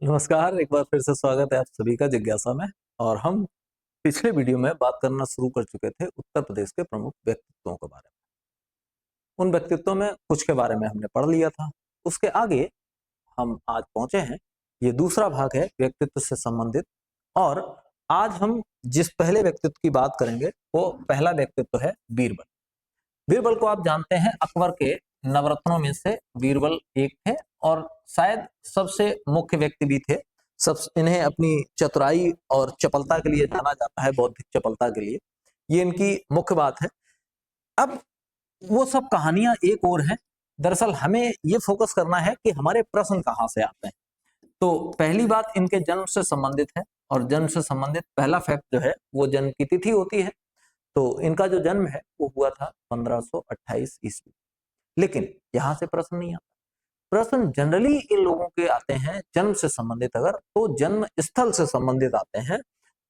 नमस्कार, एक बार फिर से स्वागत है आप सभी का जिज्ञासा में। और हम पिछले वीडियो में बात करना शुरू कर चुके थे उत्तर प्रदेश के प्रमुख व्यक्तित्वों के बारे में। उन व्यक्तित्वों में कुछ के बारे में हमने पढ़ लिया था। उसके आगे हम आज पहुंचे हैं। ये दूसरा भाग है व्यक्तित्व से संबंधित। और आज हम जिस पहले व्यक्तित्व की बात करेंगे वो पहला व्यक्तित्व है बीरबल। बीरबल को आप जानते हैं, अकबर के नवरत्नों में से बीरबल एक थे और शायद सबसे मुख्य व्यक्ति भी थे। सब इन्हें अपनी चतुराई और चपलता के लिए जाना जाता है, बौद्धिक चपलता के लिए। ये इनकी मुख्य बात है। अब वो सब कहानियां एक और हैं। दरअसल हमें ये फोकस करना है कि हमारे प्रश्न कहाँ से आते हैं। तो पहली बात इनके जन्म से संबंधित है। और जन्म से संबंधित पहला फैक्ट जो है वो जन्म की तिथि होती है। तो इनका जो जन्म है वो हुआ था 1528 ईस्वी। लेकिन यहां से प्रश्न नहीं आता। प्रश्न जनरली इन लोगों के आते हैं जन्म से संबंधित, अगर तो जन्म स्थल से संबंधित आते हैं।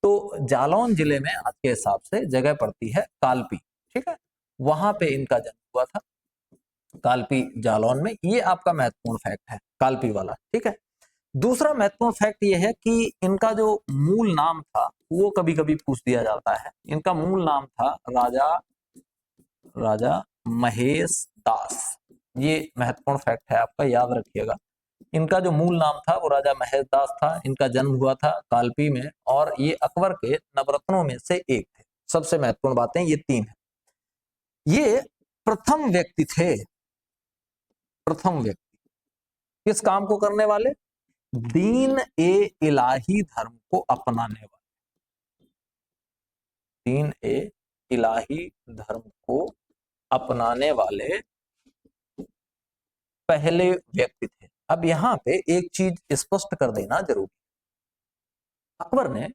तो जालौन जिले में आज के हिसाब से जगह पड़ती है कालपी। ठीक है, वहां पे इनका जन्म हुआ था, कालपी जालौन में। ये आपका महत्वपूर्ण फैक्ट है, कालपी वाला। ठीक है। दूसरा महत्वपूर्ण फैक्ट ये है कि इनका जो मूल नाम था वो कभी कभी पूछ दिया जाता है। इनका मूल नाम था राजा राजा महेश दास। ये महत्वपूर्ण फैक्ट है, आपका याद रखिएगा। इनका जो मूल नाम था वो राजा महेश दास था। इनका जन्म हुआ था कालपी में और ये अकबर के नवरत्नों में से एक थे। सबसे महत्वपूर्ण बातें ये तीन है। ये प्रथम व्यक्ति थे, प्रथम व्यक्ति किस काम को करने वाले? दीन ए इलाही धर्म को अपनाने वाले। दीन ए इलाही धर्म को अपनाने वाले पहले व्यक्ति थे। अब यहां पे एक चीज स्पष्ट कर देना जरूरी। अकबर ने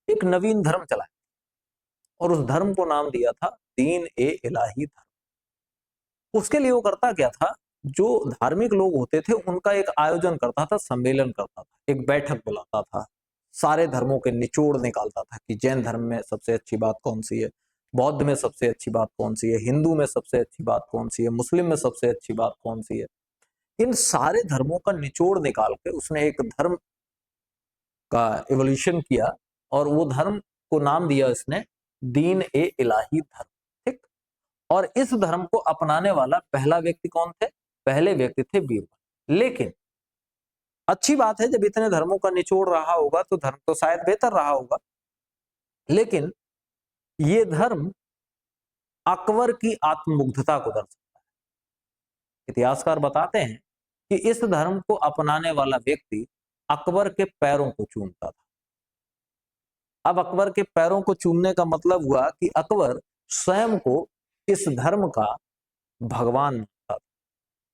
एक नवीन धर्म चलाया और उस धर्म को नाम दिया था दीन ए इलाही धर्म। उसके लिए वो करता क्या था? जो धार्मिक लोग होते थे उनका एक आयोजन करता था, सम्मेलन करता था, एक बैठक बुलाता था, सारे धर्मों के निचोड़ निकालता था कि जैन धर्म में सबसे अच्छी बात कौन सी है, बौद्ध में सबसे अच्छी बात कौन सी है, हिंदू में सबसे अच्छी बात कौन सी है, मुस्लिम में सबसे अच्छी बात कौन सी है। इन सारे धर्मों का निचोड़ निकाल के उसने एक धर्म का एवोल्यूशन किया और वो धर्म को नाम दिया इसने दीन ए इलाही धर्म। ठीक। और इस धर्म को अपनाने वाला पहला व्यक्ति कौन थे? पहले व्यक्ति थे बीरबल। लेकिन अच्छी बात है, जब इतने धर्मों का निचोड़ रहा होगा तो धर्म तो शायद बेहतर रहा होगा। लेकिन ये धर्म अकबर की आत्ममुग्धता को दर्शाता है। इतिहासकार बताते हैं कि इस धर्म को अपनाने वाला व्यक्ति अकबर के पैरों को चूमता था। अब अकबर के पैरों को चूमने का मतलब हुआ कि अकबर स्वयं को इस धर्म का भगवान मानता था।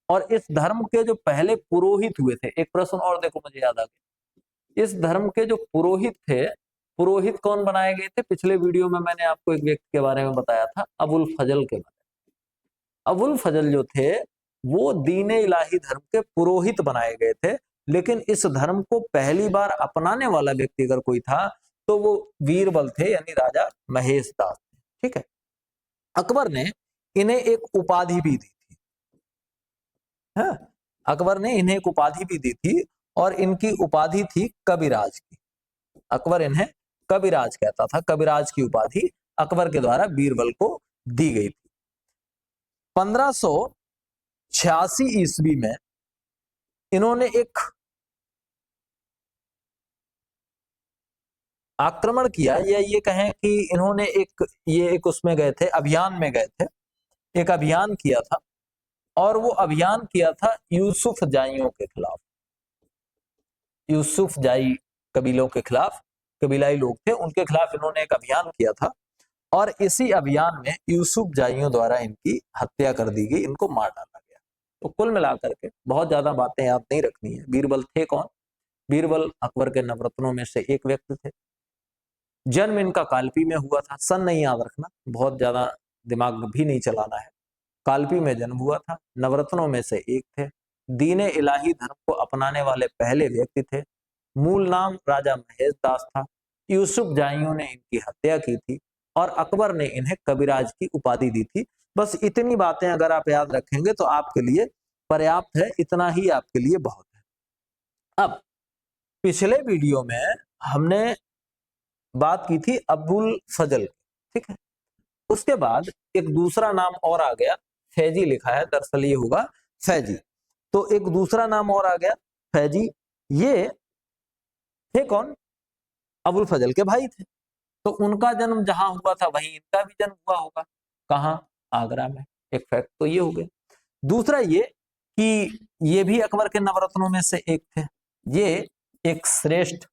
और इस धर्म के जो पहले पुरोहित हुए थे, एक प्रश्न और देखो मुझे याद आ गया। इस धर्म के जो पुरोहित थे, पुरोहित कौन बनाए गए थे? पिछले वीडियो में मैंने आपको एक व्यक्ति के बारे में बताया था, अबुल फजल के बारे में। अबुल फजल जो थे वो दीन इलाही धर्म के पुरोहित बनाए गए थे। लेकिन इस धर्म को पहली बार अपनाने वाला व्यक्ति अगर कोई था तो वो बीरबल थे, यानी राजा महेश दास। ठीक है। अकबर ने इन्हें एक उपाधि भी दी थी। हाँ? अकबर ने इन्हें एक उपाधि भी दी थी और इनकी उपाधि थी कविराज की। अकबर इन्हें कविराज कहता था। कविराज की उपाधि अकबर के द्वारा बीरबल को दी गई थी। 1586 ईस्वी में इन्होंने एक आक्रमण किया, या ये कहें कि इन्होंने एक उसमें गए थे, अभियान में गए थे, एक अभियान किया था। और वो अभियान किया था यूसुफ जाइयों के खिलाफ। यूसुफ जाई कबीलों के खिलाफ, कबीलाई लोग थे, उनके खिलाफ इन्होंने एक अभियान किया था। और इसी अभियान में यूसुफ जाइयों द्वारा इनकी हत्या कर दी गई, इनको मार डाला गया। तो कुल मिलाकर के बहुत ज्यादा बातें याद नहीं रखनी है। बीरबल थे कौन? बीरबल अकबर के नवरत्नों में से एक व्यक्ति थे। जन्म इनका कालपी में हुआ था। सन नहीं याद रखना, बहुत ज्यादा दिमाग भी नहीं चलाना है। कालपी में जन्म हुआ था, नवरत्नों में से एक थे, दीने इलाही धर्म को अपनाने वाले पहले व्यक्ति थे। मूल नाम राजा महेश दास था। यूसुफ जाइयों ने इनकी हत्या की थी और अकबर ने इन्हें कविराज की उपाधि दी थी। बस इतनी बातें अगर आप याद रखेंगे तो आपके लिए पर्याप्त है, इतना ही आपके लिए बहुत है। अब पिछले वीडियो में हमने बात की थी अबुल फजल, ठीक है। उसके बाद एक दूसरा नाम और आ गया, फैजी लिखा है, दरअसल ये होगा फैजी। तो एक दूसरा नाम और आ गया फैजी। ये थे कौन? अबुल फजल के भाई थे। तो उनका जन्म जहां हुआ था वहीं इनका भी जन्म हुआ होगा। कहां? आगरा में। एक फैक्ट तो ये हो गया। दूसरा ये कि ये भी अकबर के नवरत्नों में से एक थे। ये एक श्रेष्ठ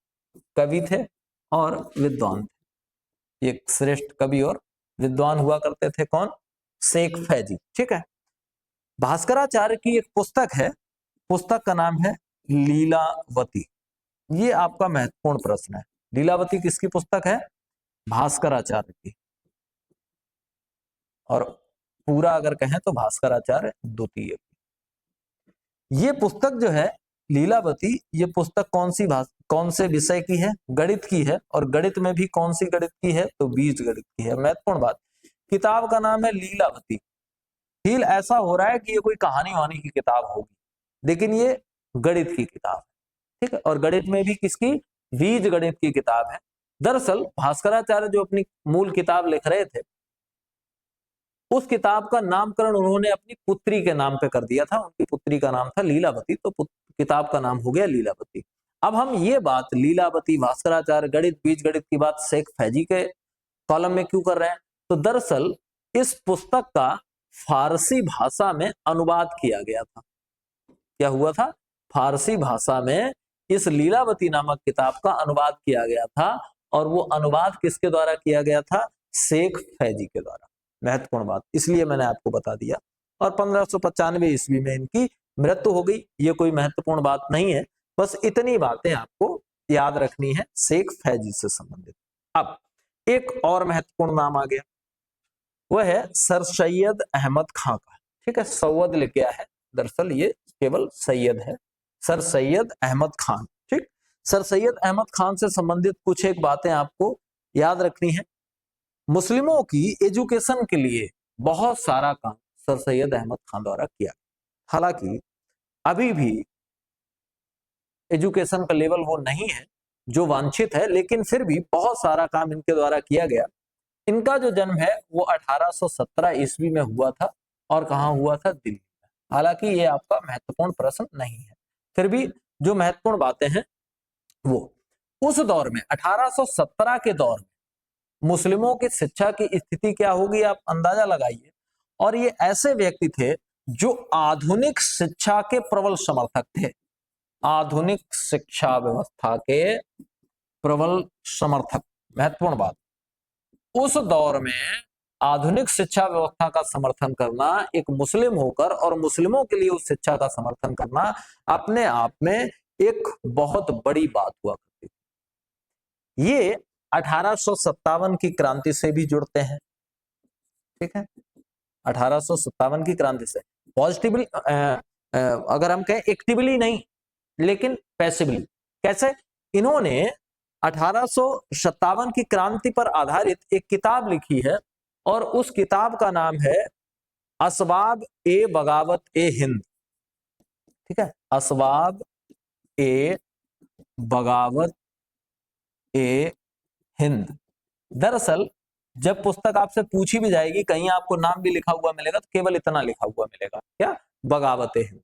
कवि थे और विद्वान थे। एक श्रेष्ठ कवि और विद्वान हुआ करते थे। कौन? शेख फैजी, ठीक है। भास्कराचार्य की एक पुस्तक है, पुस्तक का नाम है लीलावती। ये आपका महत्वपूर्ण प्रश्न है। लीलावती किसकी पुस्तक है? भास्कराचार्य की। और पूरा अगर कहें तो भास्कराचार्य द्वितीय। ये पुस्तक जो है लीलावती, ये पुस्तक कौन से विषय की है? गणित की है। और गणित में भी कौन सी गणित की है? तो बीज गणित की है। महत्वपूर्ण बात, किताब का नाम है लीलावती। फील ऐसा हो रहा है कि ये कोई कहानी वानी की किताब होगी, लेकिन ये गणित की किताब है, ठीक है। और गणित में भी किसकी? बीज गणित की किताब है। दरअसल भास्कराचार्य जो अपनी मूल किताब लिख रहे थे, उस किताब का नामकरण उन्होंने अपनी पुत्री के नाम पे कर दिया था। उनकी पुत्री का नाम था लीलावती, तो किताब का नाम हो गया लीलावती। अब हम ये बात लीलावती, भास्कराचार्य, गणित, बीज गणित की बात शेख फैजी के कॉलम में क्यों कर रहे हैं? तो दरअसल इस पुस्तक का फारसी भाषा में अनुवाद किया गया था। क्या हुआ था? फारसी भाषा में इस लीलावती नामक किताब का अनुवाद किया गया था। और वो अनुवाद किसके द्वारा किया गया था? शेख फैजी के द्वारा। महत्वपूर्ण बात, इसलिए मैंने आपको बता दिया। और 1595 ईस्वी में इनकी मृत्यु हो गई। ये कोई महत्वपूर्ण बात नहीं है, बस इतनी बातें आपको याद रखनी है शेख फैजी से संबंधित। अब एक और महत्वपूर्ण नाम आ गया, वह है सर सैयद अहमद खां का, ठीक है। सैयद लिख गया है, दरअसल ये केवल सैयद है, सर सैयद अहमद खान, ठीक। सर सैयद अहमद खान से संबंधित कुछ एक बातें आपको याद रखनी है। मुस्लिमों की एजुकेशन के लिए बहुत सारा काम सर सैयद अहमद खान द्वारा किया। हालांकि अभी भी एजुकेशन का लेवल वो नहीं है जो वांछित है, लेकिन फिर भी बहुत सारा काम इनके द्वारा किया गया। इनका जो जन्म है वो 1817 ईस्वी में हुआ था। और कहां हुआ था? दिल्ली में। हालांकि ये आपका महत्वपूर्ण प्रश्न नहीं है, फिर भी जो महत्वपूर्ण बातें हैं वो उस दौर में 1817 के दौर में मुस्लिमों की शिक्षा की स्थिति क्या होगी आप अंदाजा लगाइए। और ये ऐसे व्यक्ति थे जो आधुनिक शिक्षा के प्रबल समर्थक थे। आधुनिक शिक्षा व्यवस्था के प्रबल समर्थक। महत्वपूर्ण बात, उस दौर में आधुनिक शिक्षा व्यवस्था का समर्थन करना, एक मुस्लिम होकर और मुस्लिमों के लिए उस शिक्षा का समर्थन करना अपने आप में एक बहुत बड़ी बात हुआ करती थी। ये 1857 की क्रांति से भी जुड़ते हैं, ठीक है। 1857 की क्रांति से पॉजिटिवली, अगर हम कहें एक्टिवली नहीं लेकिन पैसिवली। कैसे? इन्होंने 1857 की क्रांति पर आधारित एक किताब लिखी है और उस किताब का नाम है असबाब ए बगावत ए हिंद, ठीक है। असबाब ए बगावत ए हिंद। दरअसल जब पुस्तक आपसे पूछी भी जाएगी, कहीं आपको नाम भी लिखा हुआ मिलेगा तो केवल इतना लिखा हुआ मिलेगा, क्या? बगावत ए हिंद।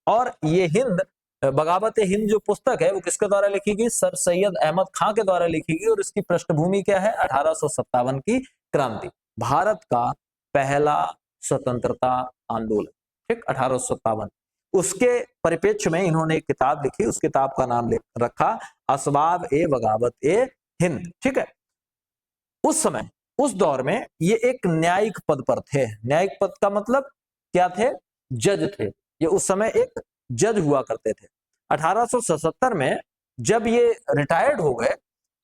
और ये हिंद, बगावत ए हिंद जो पुस्तक है वो किसके द्वारा लिखी गई? सर सैयद अहमद खां के द्वारा लिखी गई। और इसकी पृष्ठभूमि क्या है? 1857 की क्रांति, भारत का पहला स्वतंत्रता आंदोलन, ठीक। 1857, उसके परिप्रेक्ष्य में इन्होंने एक किताब लिखी। उस किताब का नाम रखा असबाब ए बगावत ए हिंद, ठीक है। उस समय, उस दौर में ये एक न्यायिक पद पर थे। न्यायिक पद का मतलब क्या थे? जज थे। ये उस समय एक जज हुआ करते थे। 1877 में जब ये रिटायर्ड हो गए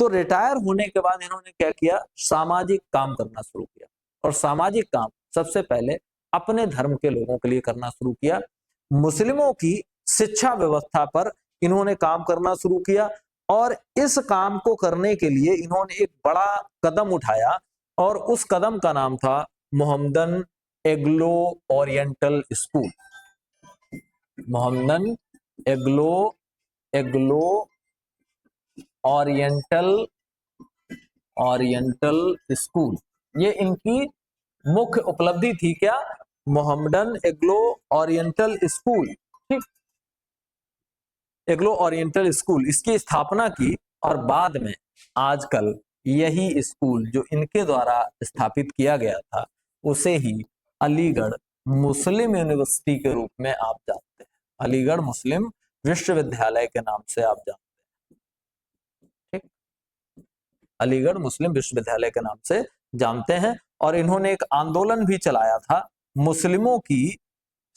तो रिटायर होने के बाद इन्होंने क्या किया? सामाजिक काम करना शुरू किया। और सामाजिक काम सबसे पहले अपने धर्म के लोगों के लिए करना शुरू किया। मुस्लिमों की शिक्षा व्यवस्था पर इन्होंने काम करना शुरू किया। और इस काम को करने के लिए इन्होंने एक बड़ा कदम उठाया और उस कदम का नाम था Mohammedan Anglo Oriental school. Mohammedan Anglo Anglo Oriental school, ये इनकी मुख्य उपलब्धि थी क्या, मोहम्मडन एग्लो ओरिएंटल स्कूल, ठीक, एग्लो ओरिएंटल स्कूल, इसकी स्थापना की। और बाद में आजकल यही स्कूल जो इनके द्वारा स्थापित किया गया था उसे ही अलीगढ़ मुस्लिम यूनिवर्सिटी के रूप में आप जानते हैं, अलीगढ़ मुस्लिम विश्वविद्यालय के नाम से आप जानते हैं, ठीक, अलीगढ़ मुस्लिम विश्वविद्यालय के नाम से जानते हैं। और इन्होंने एक आंदोलन भी चलाया था मुस्लिमों की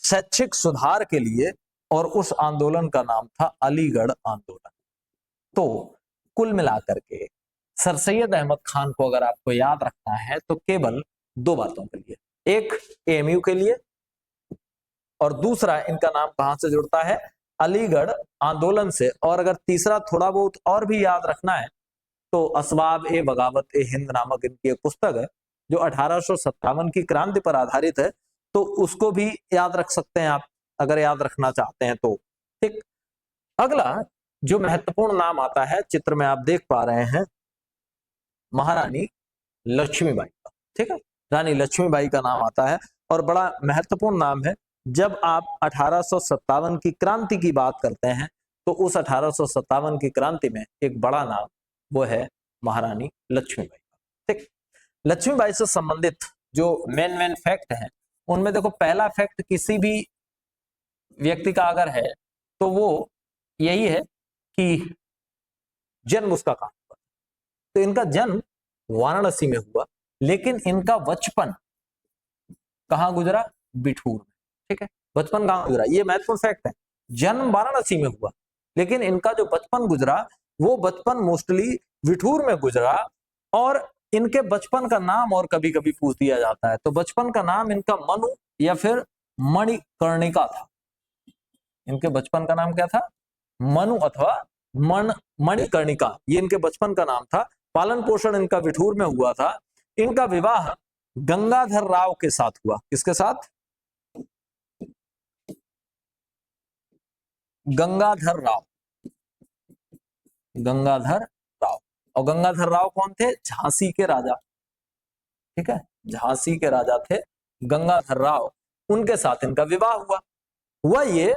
शैक्षिक सुधार के लिए, और उस आंदोलन का नाम था अलीगढ़ आंदोलन। तो कुल मिलाकर के सर सैयद अहमद खान को अगर आपको याद रखना है तो केवल दो बातों के लिए, एक एएमयू के लिए, और दूसरा इनका नाम कहां से जुड़ता है, अलीगढ़ आंदोलन से। और अगर तीसरा थोड़ा बहुत और भी याद रखना है तो असबाब ए बगावत ए हिंद नामक इनकी एक पुस्तक है जो 1857 की क्रांति पर आधारित है, तो उसको भी याद रख सकते हैं आप अगर याद रखना चाहते हैं तो, ठीक। अगला जो महत्वपूर्ण नाम आता है चित्र में आप देख पा रहे हैं, महारानी लक्ष्मीबाई का, ठीक है, रानी लक्ष्मीबाई का नाम आता है और बड़ा महत्वपूर्ण नाम है। जब आप 1857 की क्रांति की बात करते हैं तो उस 1857 की क्रांति में एक बड़ा नाम वो है महारानी लक्ष्मीबाई का, ठीक। लक्ष्मीबाई से संबंधित जो मेन फैक्ट है उनमें देखो, पहला फैक्ट किसी भी व्यक्ति का अगर है तो वो यही है कि जन्म उसका कहां हुआ। तो इनका जन्म वाराणसी में हुआ, लेकिन इनका बचपन कहां गुजरा, बिठूर में, ठीक है, बचपन कहां गुजरा, ये महत्वपूर्ण फैक्ट है। जन्म वाराणसी में हुआ लेकिन इनका जो बचपन गुजरा वो बचपन मोस्टली बिठूर में गुजरा। और इनके बचपन का नाम और कभी कभी पूछ दिया जाता है, तो बचपन का नाम इनका मनु या फिर मणिकर्णिका था। इनके बचपन का नाम क्या था, मनु अथवा मणिकर्णिका, ये इनके बचपन का नाम था। पालन पोषण इनका बिठूर में हुआ था। इनका विवाह गंगाधर राव के साथ हुआ, किसके साथ, गंगाधर राव, गंगाधर राव। और गंगाधर राव कौन थे, झांसी के राजा, ठीक है, झांसी के राजा थे गंगाधर राव, उनके साथ इनका विवाह हुआ। हुआ ये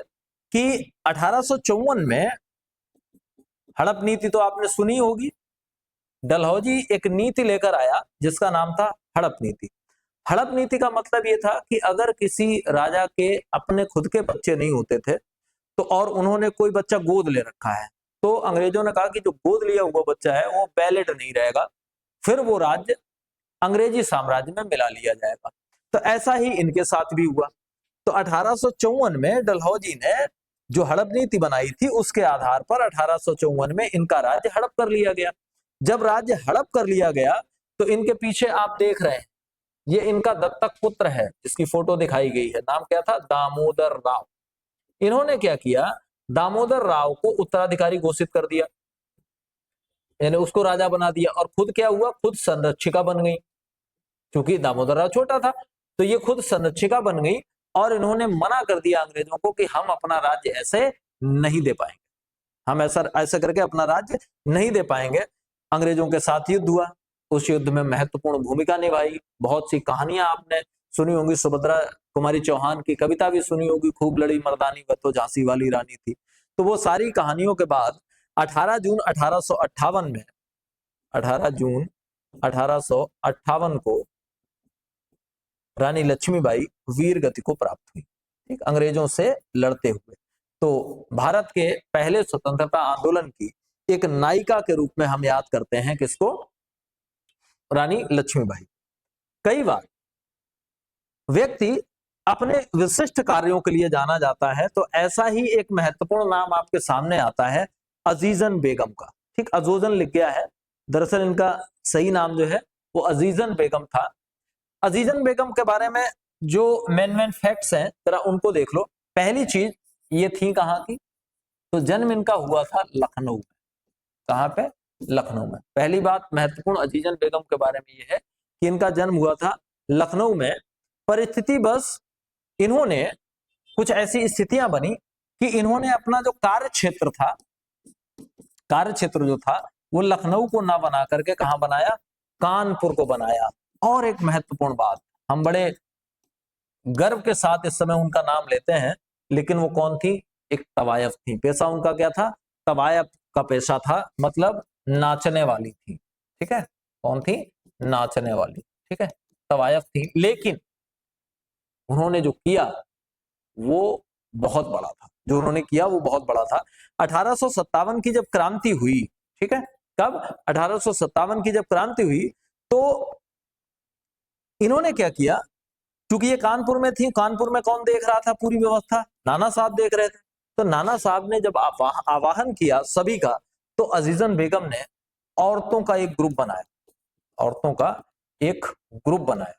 कि 1854 में हड़प नीति तो आपने सुनी होगी, डलहौजी एक नीति लेकर आया जिसका नाम था हड़प नीति। हड़प नीति का मतलब ये था कि अगर किसी राजा के अपने खुद के बच्चे नहीं होते थे तो, और उन्होंने कोई बच्चा गोद ले रखा है, तो अंग्रेजों ने कहा कि जो गोद लिया हुआ बच्चा है वो वैलिड नहीं रहेगा, फिर वो राज्य अंग्रेजी साम्राज्य में मिला लिया जाएगा। तो ऐसा ही इनके साथ भी हुआ। तो 1854 में डलहौजी ने जो हड़प नीति बनाई थी उसके आधार पर 1854 में इनका राज्य हड़प कर लिया गया। जब राज्य हड़प कर लिया गया तो इनके पीछे आप देख रहे हैं ये इनका दत्तक पुत्र है जिसकी फोटो दिखाई गई है, नाम क्या था, दामोदर राव। इन्होंने क्या किया, दामोदर राव को उत्तराधिकारी घोषित कर दिया, यानी उसको राजा बना दिया, और खुद क्या हुआ, खुद संरक्षिका बन गई। क्योंकि दामोदर राव छोटा था तो ये खुद संरक्षिका बन गई, और इन्होंने मना कर दिया अंग्रेजों को कि हम अपना राज्य ऐसे नहीं दे पाएंगे, हम ऐसा करके अपना राज्य नहीं दे पाएंगे। अंग्रेजों के साथ युद्ध हुआ, उस युद्ध में महत्वपूर्ण भूमिका निभाई। बहुत सी कहानियां आपने सुनी होंगी, सुभद्रा कुमारी चौहान की कविता भी सुनी होगी, खूब लड़ी मर्दानी वह तो झांसी वाली रानी थी। तो वो सारी कहानियों के बाद 18 जून 1858 में, 18 जून 1858 को रानी लक्ष्मीबाई वीर गति को प्राप्त हुई, ठीक, अंग्रेजों से लड़ते हुए। तो भारत के पहले स्वतंत्रता आंदोलन की एक नायिका के रूप में हम याद करते हैं किसको, रानी लक्ष्मीबाई। कई बार व्यक्ति अपने विशिष्ट कार्यों के लिए जाना जाता है, तो ऐसा ही एक महत्वपूर्ण नाम आपके सामने आता है अजीजन बेगम का, ठीक, अजोजन लिख गया है, दरअसल इनका सही नाम जो है वो अजीजन बेगम था। अजीजन बेगम के बारे में जो मेन फैक्ट्स हैं जरा उनको देख लो। पहली चीज ये थी कहाँ की, तो जन्म इनका हुआ था लखनऊ में। कहाँ पे, लखनऊ में। पहली बात महत्वपूर्ण अजीजन बेगम के बारे में ये है कि इनका जन्म हुआ था लखनऊ में। परिस्थिति बस इन्होंने कुछ ऐसी स्थितियां बनी कि इन्होंने अपना जो कार्य क्षेत्र था कार्य क्षेत्र जो था वो लखनऊ को ना बना करके कहां बनाया, कानपुर को बनाया। और एक महत्वपूर्ण बात, हम बड़े गर्व के साथ इस समय उनका नाम लेते हैं, लेकिन वो कौन थी, एक तवायफ थी। पेशा उनका क्या था, तवायफ का पेशा था, मतलब नाचने वाली थी। ठीक है, कौन थी, नाचने वाली, ठीक है, तवायफ थी। लेकिन उन्होंने जो किया वो बहुत बड़ा था, जो उन्होंने किया वो बहुत बड़ा था। 1857 की जब क्रांति हुई, ठीक है, कब, 1857 की जब क्रांति हुई, तो इन्होंने क्या किया, क्योंकि ये कानपुर में थी, कानपुर में कौन देख रहा था पूरी व्यवस्था, नाना साहब देख रहे थे। तो नाना साहब ने जब आवाहन किया सभी का, तो अजीजन बेगम ने औरतों का एक ग्रुप बनाया, औरतों का एक ग्रुप बनाया।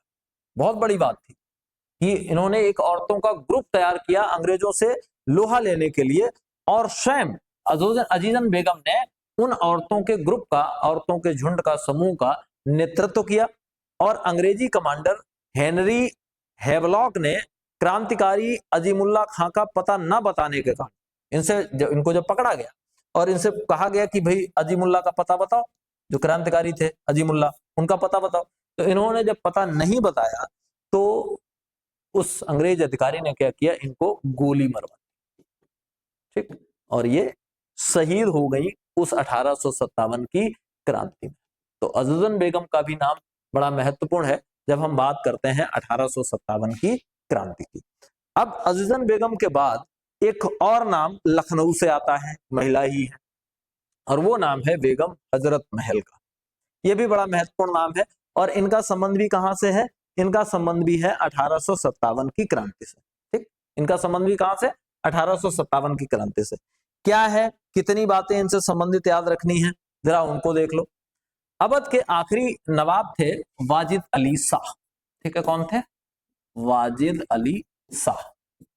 बहुत बड़ी बात थी कि इन्होंने एक औरतों का ग्रुप तैयार किया अंग्रेजों से लोहा लेने के लिए, और स्वयं अजीजन बेगम ने उन औरतों के ग्रुप का, औरतों के झुंड का, समूह का नेतृत्व किया। और अंग्रेजी कमांडर हेनरी हैवलॉक ने क्रांतिकारी अजीमुल्ला खां का पता न बताने के कारण इनको जब पकड़ा गया और इनसे कहा गया कि भाई अजीमुल्ला का पता बताओ, जो क्रांतिकारी थे अजीमुल्ला, उनका पता बताओ, तो इन्होंने जब पता नहीं बताया तो उस अंग्रेज अधिकारी ने क्या किया, इनको गोली मरवा दी, ठीक, और ये शहीद हो गई उस 1857 की क्रांति में। तो अजीजन बेगम का भी नाम बड़ा महत्वपूर्ण है जब हम बात करते हैं 1857 की क्रांति की। अब अजीजन बेगम के बाद एक और नाम लखनऊ से आता है, महिला ही है, और वो नाम है बेगम हजरत महल का। ये भी बड़ा महत्वपूर्ण नाम है, और इनका संबंध भी कहां से है, इनका संबंध भी है 1857 की क्रांति से। ठीक, इनका संबंध भी कहां से, 1857 की क्रांति से। क्या है, कितनी बातें इनसे संबंधित याद रखनी है, जरा उनको देख लो। अवध के आखिरी नवाब थे वाजिद अली शाह। ठीक है, कौन थे, वाजिद अली शाह।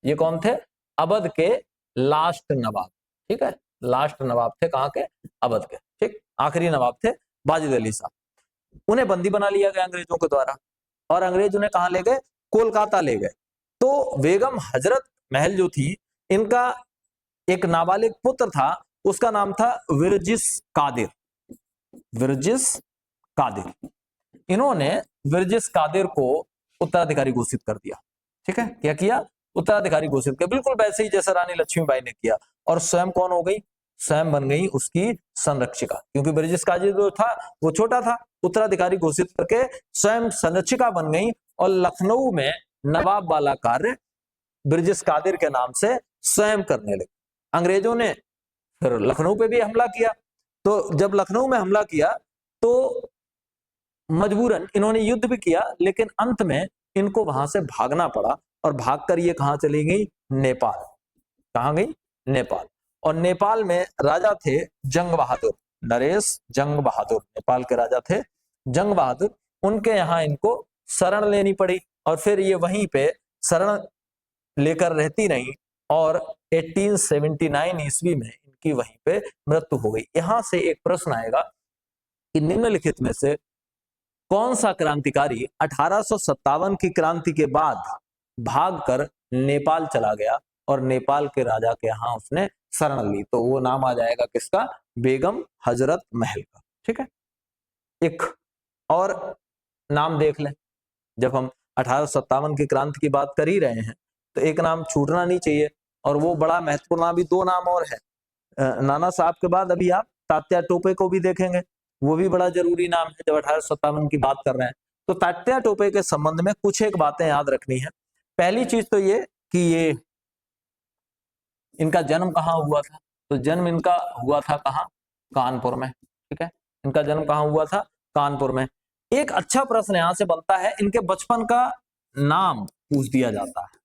ये कौन थे, अवध के लास्ट नवाब। ठीक है, लास्ट नवाब थे कहां के, अवध के। ठीक, आखिरी नवाब थे वाजिद अली शाह। उन्हें बंदी बना लिया गया अंग्रेजों के द्वारा, और अंग्रेज उन्हें कहां ले गए, कोलकाता ले गए। तो बेगम हजरत महल जो थी, इनका एक नाबालिग पुत्र था, उसका नाम था विरजिस कादिर। विरजिस कादिर, इन्होंने विरजिस कादिर को उत्तराधिकारी घोषित कर दिया। ठीक है, क्या किया, उत्तराधिकारी घोषित किया, बिल्कुल वैसे ही जैसे रानी लक्ष्मीबाई ने किया। और स्वयं कौन हो गई, स्वयं बन गई उसकी संरक्षिका, क्योंकि ब्रिजेश कादिर जो था वो छोटा था, उत्तराधिकारी घोषित करके स्वयं संरक्षिका बन गई। और लखनऊ में नवाब वाला कार्य ब्रिजेश कादिर के नाम से स्वयं करने लगे। अंग्रेजों ने फिर लखनऊ पे भी हमला किया। तो जब लखनऊ में हमला किया तो मजबूरन इन्होंने युद्ध भी किया, लेकिन अंत में इनको वहां से भागना पड़ा, और भागकर ये कहां चली गई, नेपाल। कहां गई, नेपाल। और नेपाल में राजा थे जंग बहादुर, नरेश जंग बहादुर, नेपाल के राजा थे जंग बहादुर। उनके यहाँ इनको शरण लेनी पड़ी, और फिर ये वहीं पे शरण लेकर रहती रही, और 1879 ईस्वी में इनकी वहीं पे मृत्यु हो गई। यहां से एक प्रश्न आएगा कि निम्नलिखित में से कौन सा क्रांतिकारी 1857 की क्रांति के बाद भागकर नेपाल चला गया और नेपाल के राजा के यहाँ उसने शरण ली, तो वो नाम आ जाएगा किसका, बेगम हजरत महल का। ठीक है, एक और नाम देख लें, जब हम 1857 की क्रांति की बात कर ही रहे हैं तो एक नाम छूटना नहीं चाहिए, और वो बड़ा महत्वपूर्ण नाम, भी दो नाम और है। नाना साहब के बाद अभी आप तात्या टोपे को भी देखेंगे, वो भी बड़ा जरूरी नाम है जब 1857 की बात कर रहे हैं। तो तात्या टोपे के संबंध में कुछ एक बातें याद रखनी है। पहली चीज तो ये कि ये इनका जन्म कहाँ हुआ था, तो जन्म इनका हुआ था कहाँ, कानपुर में। ठीक है, इनका जन्म कहाँ हुआ था, कानपुर में। एक अच्छा प्रश्न यहां से बनता है, इनके बचपन का नाम पूछ दिया जाता है,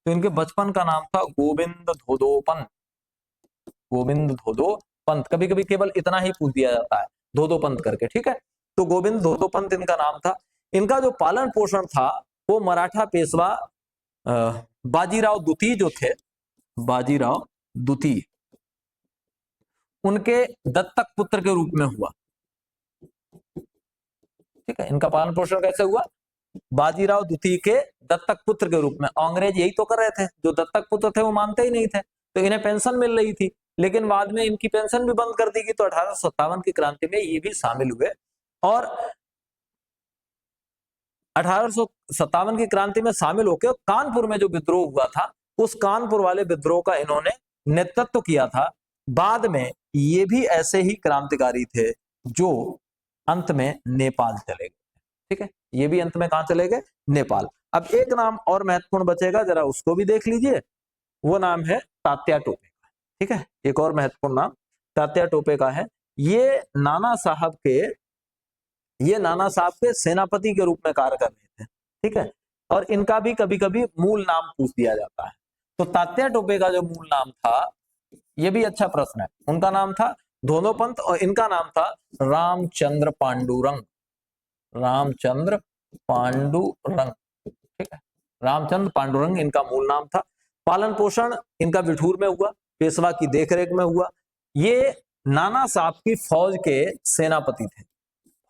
तो इनके बचपन का नाम था गोविंद धोदो पंत। गोविंद धोदो पंत, कभी कभी केवल इतना ही पूछ दिया जाता है, धोदो पंत करके। ठीक है, तो गोविंद धोदो पंत इनका नाम था। इनका जो पालन पोषण था वो मराठा पेशवा बाजीराव द्वितीय जो थे, बाजीराव द्वितीय, उनके दत्तक पुत्र के रूप में हुआ। ठीक है, इनका पालन पोषण कैसे हुआ, बाजीराव द्वितीय के दत्तक पुत्र के रूप में। अंग्रेज यही तो कर रहे थे, जो दत्तक पुत्र थे वो मानते ही नहीं थे, तो इन्हें पेंशन मिल रही थी, लेकिन बाद में इनकी पेंशन भी बंद कर दी गई। तो 1857 की क्रांति में ये भी शामिल हुए और 1857 की क्रांति में शामिल होकर कानपुर में जो विद्रोह हुआ था, उस कानपुर वाले विद्रोह का इन्होंने नेतृत्व किया था। बाद में ये भी ऐसे ही क्रांतिकारी थे जो अंत में नेपाल चले गए। ठीक है, ये भी अंत में कहां चले गए? नेपाल। अब एक नाम और महत्वपूर्ण बचेगा, जरा उसको भी देख लीजिए। वो नाम है तात्या टोपे का। ठीक है, एक और महत्वपूर्ण नाम तात्या टोपे का है। ये नाना साहब के सेनापति के रूप में कार्य कर रहे थे। ठीक है, और इनका भी कभी कभी मूल नाम पूछ दिया जाता है। तो तात्या टोपे का जो मूल नाम था, ये भी अच्छा प्रश्न है। उनका नाम था धोनोपंत और इनका नाम था रामचंद्र पांडुरंग। रामचंद्र पांडुरंग। ठीक है, रामचंद्र पांडुरंग इनका मूल नाम था। पालन पोषण इनका बिठूर में हुआ, पेशवा की देखरेख में हुआ। ये नाना साहब की फौज के सेनापति थे।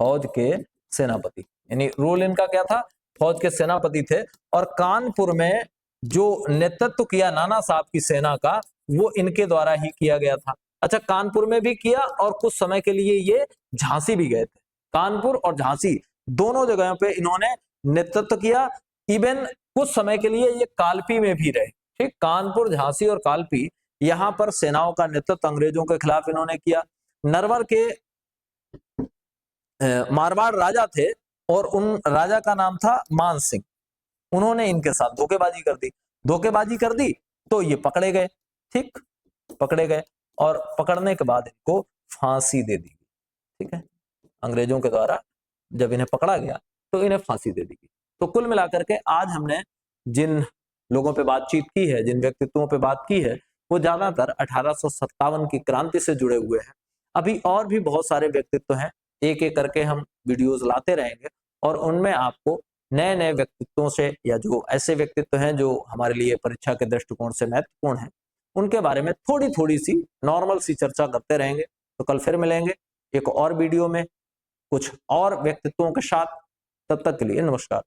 फौज के सेनापति, यानी रोल इनका क्या था? फौज के सेनापति थे। और कानपुर में जो नेतृत्व किया नाना साहब की सेना का, वो इनके द्वारा ही किया गया था। अच्छा, कानपुर में भी किया और कुछ समय के लिए ये झांसी भी गए थे। कानपुर और झांसी दोनों जगहों पे इन्होंने नेतृत्व किया। इवन कुछ समय के लिए ये कालपी में भी रहे। ठीक, कानपुर, झांसी और कालपी, यहां पर सेनाओं का नेतृत्व अंग्रेजों के खिलाफ इन्होंने किया। नरवर के मारवाड़ राजा थे और उन राजा का नाम था मान सिंह। उन्होंने इनके साथ धोखेबाजी कर दी तो ये पकड़े गए। ठीक, पकड़े गए और पकड़ने के बाद इनको फांसी दे दी गई। ठीक है, अंग्रेजों के द्वारा जब इन्हें पकड़ा गया तो इन्हें फांसी दे दी गई। तो कुल मिलाकर के आज हमने जिन लोगों पे बातचीत की है, जिन व्यक्तित्वों पे बात की है, वो ज्यादातर 1857 की क्रांति से जुड़े हुए हैं। अभी और भी बहुत सारे व्यक्तित्व हैं, एक एक करके हम वीडियोस लाते रहेंगे और उनमें आपको नए नए व्यक्तित्वों से, या जो ऐसे व्यक्तित्व हैं जो हमारे लिए परीक्षा के दृष्टिकोण से महत्वपूर्ण हैं, उनके बारे में थोड़ी थोड़ी सी नॉर्मल सी चर्चा करते रहेंगे। तो कल फिर मिलेंगे एक और वीडियो में कुछ और व्यक्तित्वों के साथ। तब तक के लिए नमस्कार।